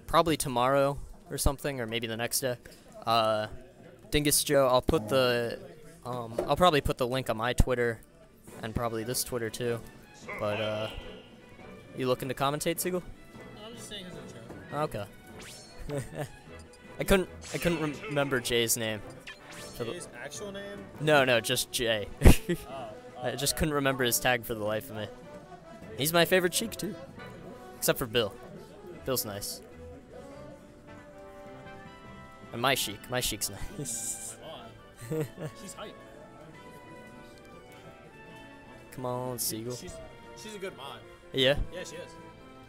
Probably tomorrow or something, or maybe the next day. Dingus Joe, I'll probably put the link on my Twitter, and probably this Twitter too. But, you looking to commentate, Siegel? I'm just saying it's a joke. Okay. I couldn't remember Jay's name. Jay's actual name? No, just Jay. I just couldn't remember his tag for the life of me. He's my favorite Sheik too, except for Bill. Bill's nice. And my Sheik's nice. She's hype. Come on, Siegel. She's a good mod. Yeah? Yeah, she is.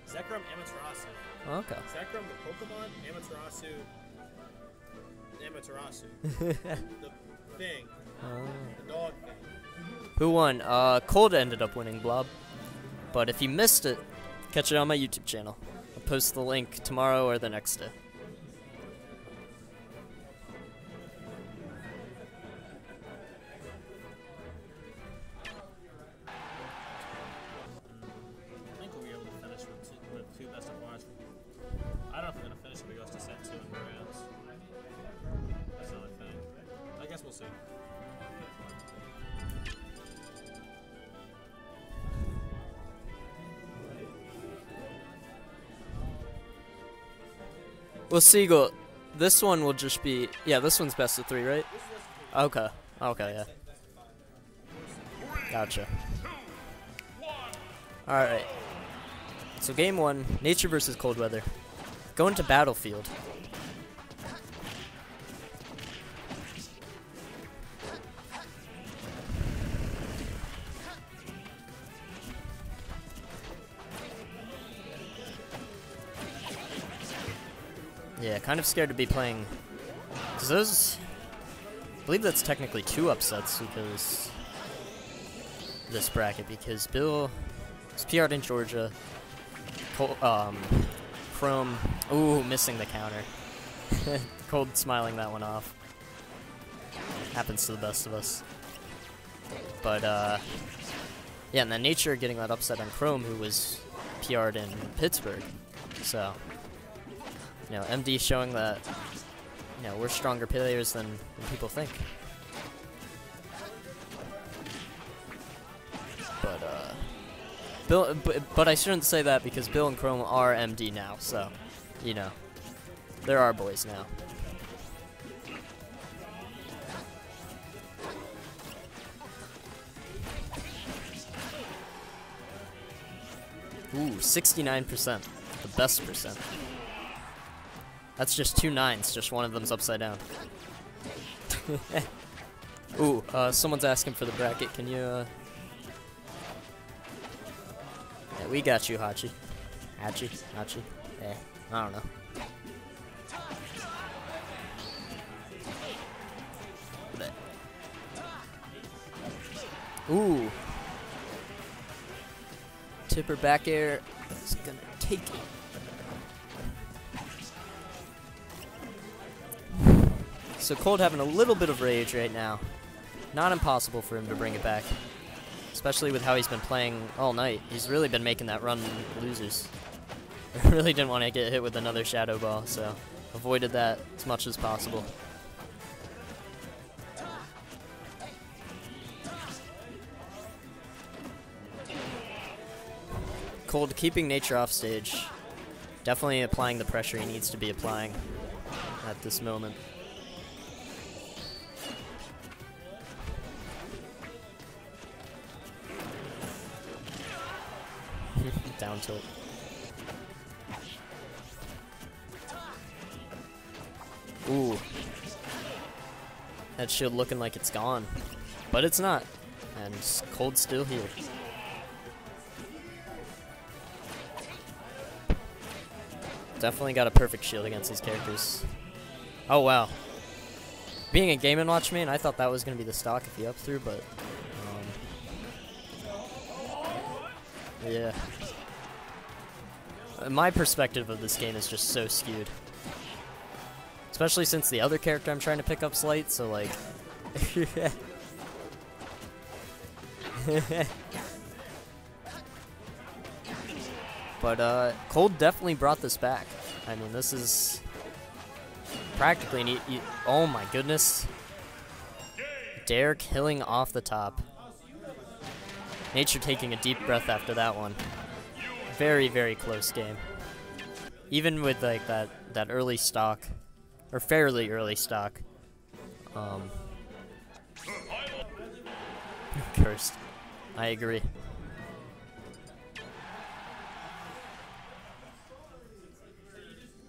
Zekrom Amaterasu. Okay. Zekrom the Pokemon, Amaterasu. The thing. The dog thing. Who won? Cold ended up winning, Blob. But if you missed it, catch it on my YouTube channel. I'll post the link tomorrow or the next day. I think we'll be able to finish with two best of five. I don't know if we're going to finish if it goes to set 2 in rounds. That's another thing. I guess we'll see. Well, Siegel, this one will just be... Yeah, this one's best of 3, right? Okay. Okay, yeah. Gotcha. Alright. So game 1, Nature versus Coldweather. Going to Battlefield. Yeah, kind of scared to be playing, because those, I believe that's technically 2 upsets because this bracket, because Bill is PR'd in Georgia, Chrome, ooh, missing the counter, Cold smiling that one off, happens to the best of us, but yeah, and then Nature getting that upset on Chrome, who was PR'd in Pittsburgh, so... You know, MD showing that, you know, we're stronger players than people think. But but I shouldn't say that because Bill and Chrome are MD now, so, you know, they're our boys now. Ooh, 69%, the best percent. That's just 2 9s, just one of them's upside down. Ooh, someone's asking for the bracket. Can you, Yeah, we got you, Hachi. Hachi? Eh, I don't know. Ooh. Tipper back air is gonna take it. So Cold having a little bit of rage right now. Not impossible for him to bring it back. Especially with how he's been playing all night. He's really been making that run losers. I really didn't want to get hit with another Shadow Ball, so avoided that as much as possible. Cold keeping Nature off stage. Definitely applying the pressure he needs to be applying at this moment. Down tilt. Ooh. That shield looking like it's gone. But it's not. And Cold's still here. Definitely got a perfect shield against these characters. Oh, wow. Being a Game & Watch main, I thought that was going to be the stock if he up threw, but... yeah. My perspective of this game is just so skewed. Especially since the other character I'm trying to pick up's light, so like... But Cold definitely brought this back. I mean, this is practically an oh my goodness. Dare killing off the top. Nature taking a deep breath after that one. Very, very close game. Even with like that early stock, or fairly early stock. Cursed. I agree.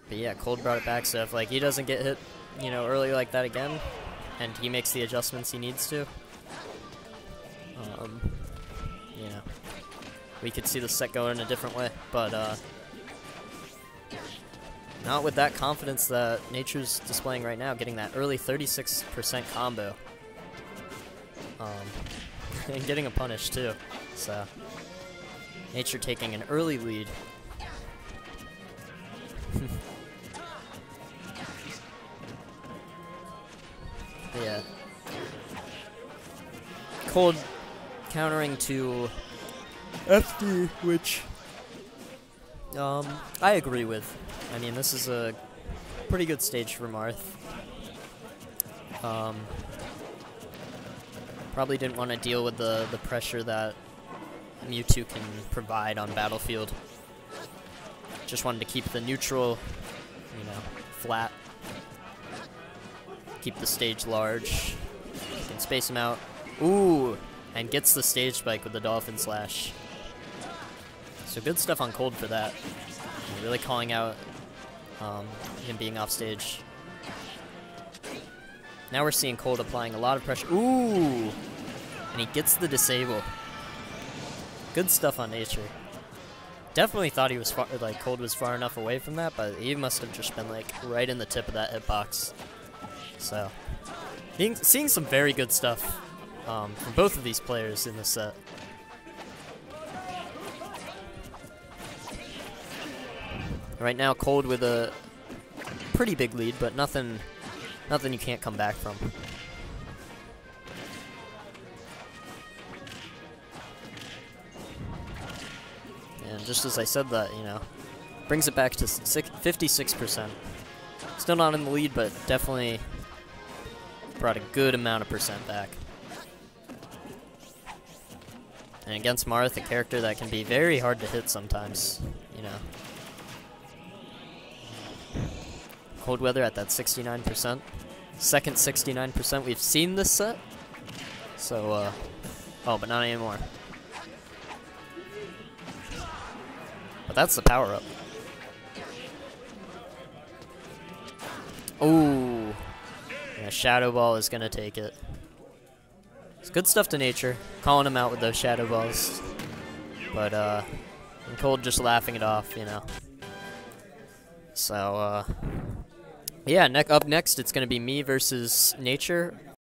But yeah, Cold brought it back, so if like he doesn't get hit, you know, early like that again, and he makes the adjustments he needs to, you know, we could see the set go in a different way. But not with that confidence that Nature's displaying right now, getting that early 36% combo. And getting a punish too. So Nature taking an early lead. Yeah. Cold countering to FD, which I agree with. I mean, this is a pretty good stage for Marth. Probably didn't want to deal with the pressure that Mewtwo can provide on Battlefield. Just wanted to keep the neutral, you know, flat. Keep the stage large. You can space him out. Ooh! And gets the stage spike with the Dolphin Slash. So good stuff on Cold for that. And really calling out him being off stage. Now we're seeing Cold applying a lot of pressure. Ooh! And he gets the disable. Good stuff on Nature. Definitely thought he was far, like Cold was far enough away from that, but he must have just been like right in the tip of that hitbox. So, seeing some very good stuff from both of these players in this set. Right now, Cold with a pretty big lead, but nothing you can't come back from. And just as I said that, you know, brings it back to 56%. Still not in the lead, but definitely brought a good amount of percent back. And against Marth, a character that can be very hard to hit sometimes, you know. Coldweatherr at that 69%. Second 69% we've seen this set. So, oh, but not anymore. But that's the power-up. Ooh. Yeah, Shadow Ball is going to take it. It's good stuff to Nature. Calling him out with those Shadow Balls. But, and Cold just laughing it off, you know. So, yeah, up next it's going to be me versus Nature